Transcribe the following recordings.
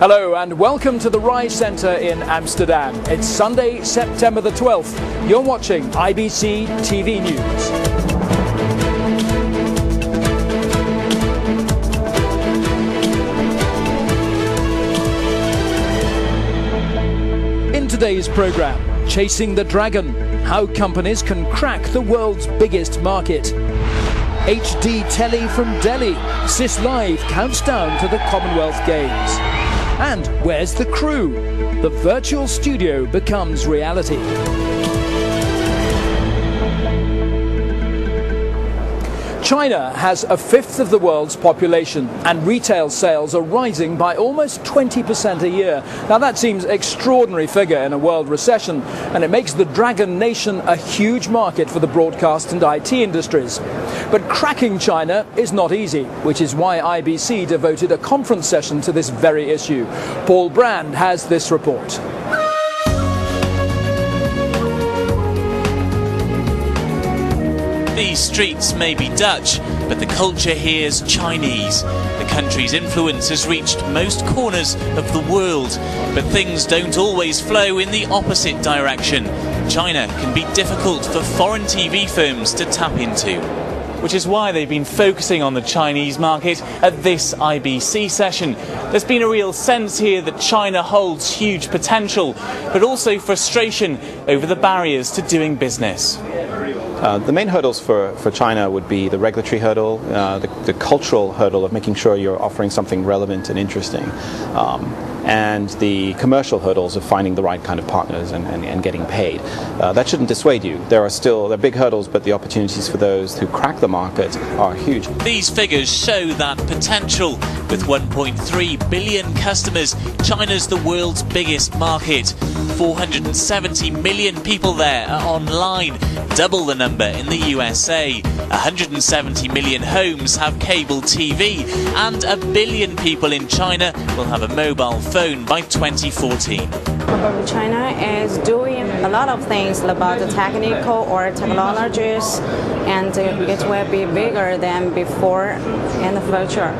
Hello and welcome to the RAI Centre in Amsterdam. It's Sunday, September the 12th. You're watching IBC TV News. In today's programme, Chasing the Dragon, how companies can crack the world's biggest market. HD Telly from Delhi, CIS Live counts down to the Commonwealth Games. And where's the crew? The virtual studio becomes reality. China has a fifth of the world's population, and retail sales are rising by almost 20% a year. Now that seems an extraordinary figure in a world recession, and it makes the Dragon Nation a huge market for the broadcast and IT industries. But cracking China is not easy, which is why IBC devoted a conference session to this very issue. Paul Brand has this report. These streets may be Dutch, but the culture here is Chinese. The country's influence has reached most corners of the world, but things don't always flow in the opposite direction. China can be difficult for foreign TV firms to tap into. Which is why they've been focusing on the Chinese market at this IBC session. There's been a real sense here that China holds huge potential, but also frustration over the barriers to doing business. The main hurdles for China would be the regulatory hurdle, the cultural hurdle of making sure you're offering something relevant and interesting, and the commercial hurdles of finding the right kind of partners and getting paid. That shouldn't dissuade you. There are big hurdles, but the opportunities for those who crack the market are huge. These figures show that potential. With 1.3 billion customers, China's the world's biggest market. 470 million people there are online, double the number in the USA. 170 million homes have cable TV, and 1 billion people in China will have a mobile phone by 2014. China is doing a lot of things about the technical or technologies, and it will be bigger than before in the future.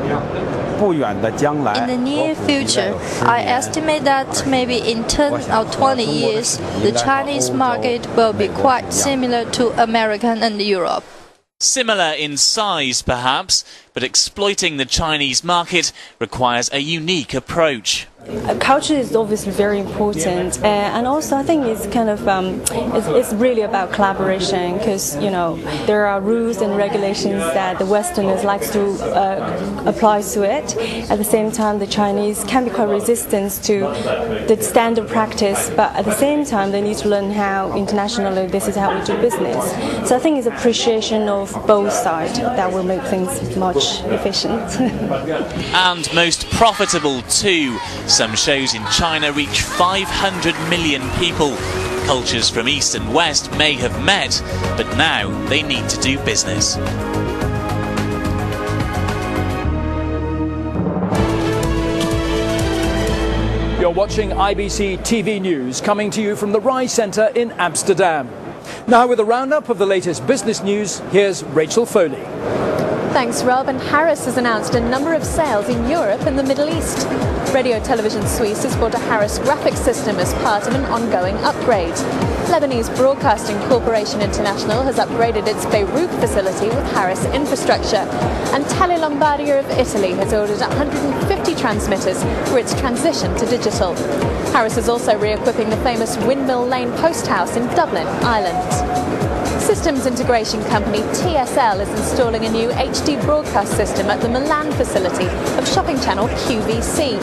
In the near future, I estimate that maybe in 10 or 20 years, the Chinese market will be quite similar to American and Europe. Similar in size, perhaps, but exploiting the Chinese market requires a unique approach. Culture is obviously very important, and also I think it's kind of it's really about collaboration, because there are rules and regulations that the Westerners like to apply to it. At the same time, the Chinese can be quite resistant to the standard practice, but at the same time they need to learn how internationally this is how we do business. So I think it's appreciation of both sides that will make things much efficient. And most profitable too. Some shows in China reach 500 million people. Cultures from East and West may have met, but now they need to do business. You're watching IBC TV News, coming to you from the RAI Centre in Amsterdam. Now with a roundup of the latest business news, here's Rachel Foley. Thanks, Rob. And Harris has announced a number of sales in Europe and the Middle East. Radio Television Suisse has bought a Harris graphics system as part of an ongoing upgrade. Lebanese Broadcasting Corporation International has upgraded its Beirut facility with Harris infrastructure. And Tele Lombardia of Italy has ordered 150 transmitters for its transition to digital. Harris is also re-equipping the famous Windmill Lane Post House in Dublin, Ireland. Systems integration company TSL is installing a new HD broadcast system at the Milan facility of shopping channel QVC.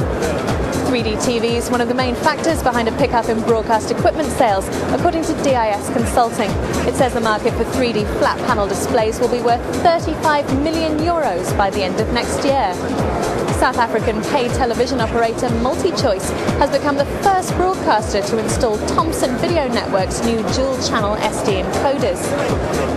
3D TV is one of the main factors behind a pickup in broadcast equipment sales, according to DIS Consulting. It says the market for 3D flat panel displays will be worth €35 million by the end of next year. South African pay television operator MultiChoice has become the first broadcaster to install Thomson Video Network's new dual-channel SD encoders.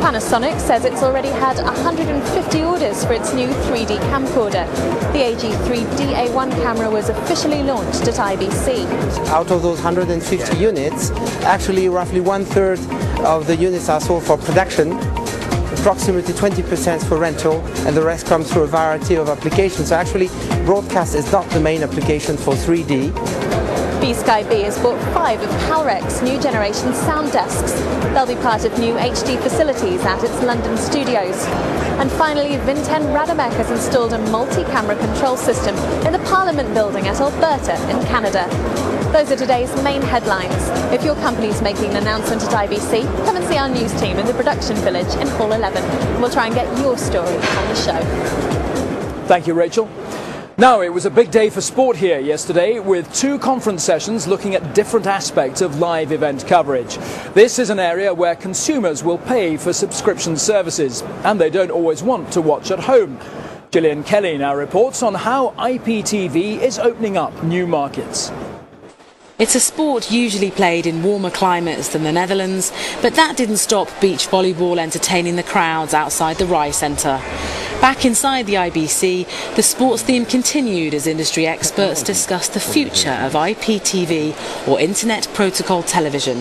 Panasonic says it's already had 150 orders for its new 3D camcorder. The AG3DA1 camera was officially launched at IBC. Out of those 150 units, actually roughly 1/3 of the units are sold for production. approximately 20% for rental, and the rest comes through a variety of applications. So actually, broadcast is not the main application for 3D. B-Sky B has bought 5 of Calrec's new generation sound desks. They'll be part of new HD facilities at its London studios. And finally, Vinten Radomek has installed a multi-camera control system in the Parliament building at Alberta in Canada. Those are today's main headlines. If your company's making an announcement at IBC, come and see our news team in the production village in Hall 11. We'll try and get your story on the show. Thank you, Rachel. Now, it was a big day for sport here yesterday, with 2 conference sessions looking at different aspects of live event coverage. This is an area where consumers will pay for subscription services, and they don't always want to watch at home. Gillian Kelly now reports on how IPTV is opening up new markets. It's a sport usually played in warmer climates than the Netherlands, but that didn't stop beach volleyball entertaining the crowds outside the Rai Centre. Back inside the IBC, the sports theme continued as industry experts discussed the future of IPTV, or Internet Protocol Television.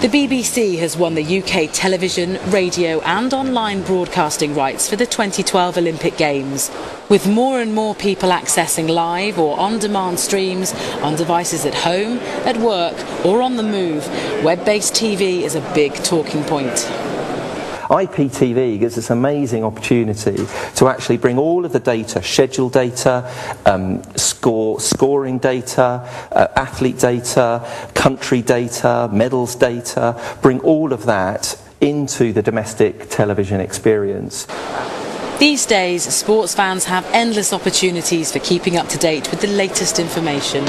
The BBC has won the UK television, radio and online broadcasting rights for the 2012 Olympic Games. With more and more people accessing live or on-demand streams on devices at home, at work or on the move, web-based TV is a big talking point. IPTV gives us an amazing opportunity to actually bring all of the data, schedule data, scoring data, athlete data, country data, medals data, bring all of that into the domestic television experience. These days, sports fans have endless opportunities for keeping up to date with the latest information.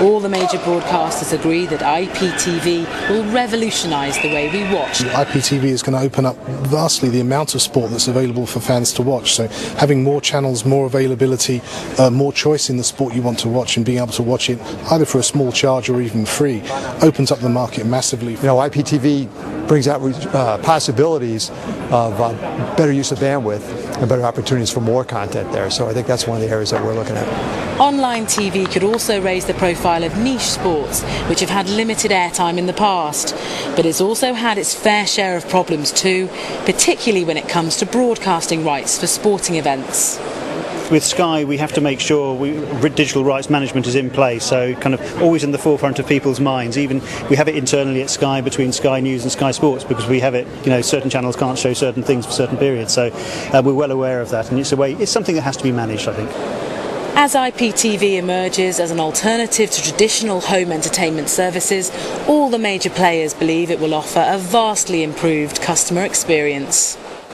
All the major broadcasters agree that IPTV will revolutionise the way we watch. IPTV is going to open up vastly the amount of sport that's available for fans to watch. So having more channels, more availability, more choice in the sport you want to watch, and being able to watch it either for a small charge or even free opens up the market massively. You know, IPTV brings out possibilities of better use of bandwidth and better opportunities for more content there. So I think that's one of the areas that we're looking at. Online TV could also raise the profile of niche sports, which have had limited airtime in the past. But it's also had its fair share of problems too, particularly when it comes to broadcasting rights for sporting events. With Sky, we have to make sure digital rights management is in place, so kind of always in the forefront of people's minds. Even we have it internally at Sky between Sky News and Sky Sports, because we have it, you know, certain channels can't show certain things for certain periods, so we're well aware of that, and it's something that has to be managed, I think. As IPTV emerges as an alternative to traditional home entertainment services, all the major players believe it will offer a vastly improved customer experience.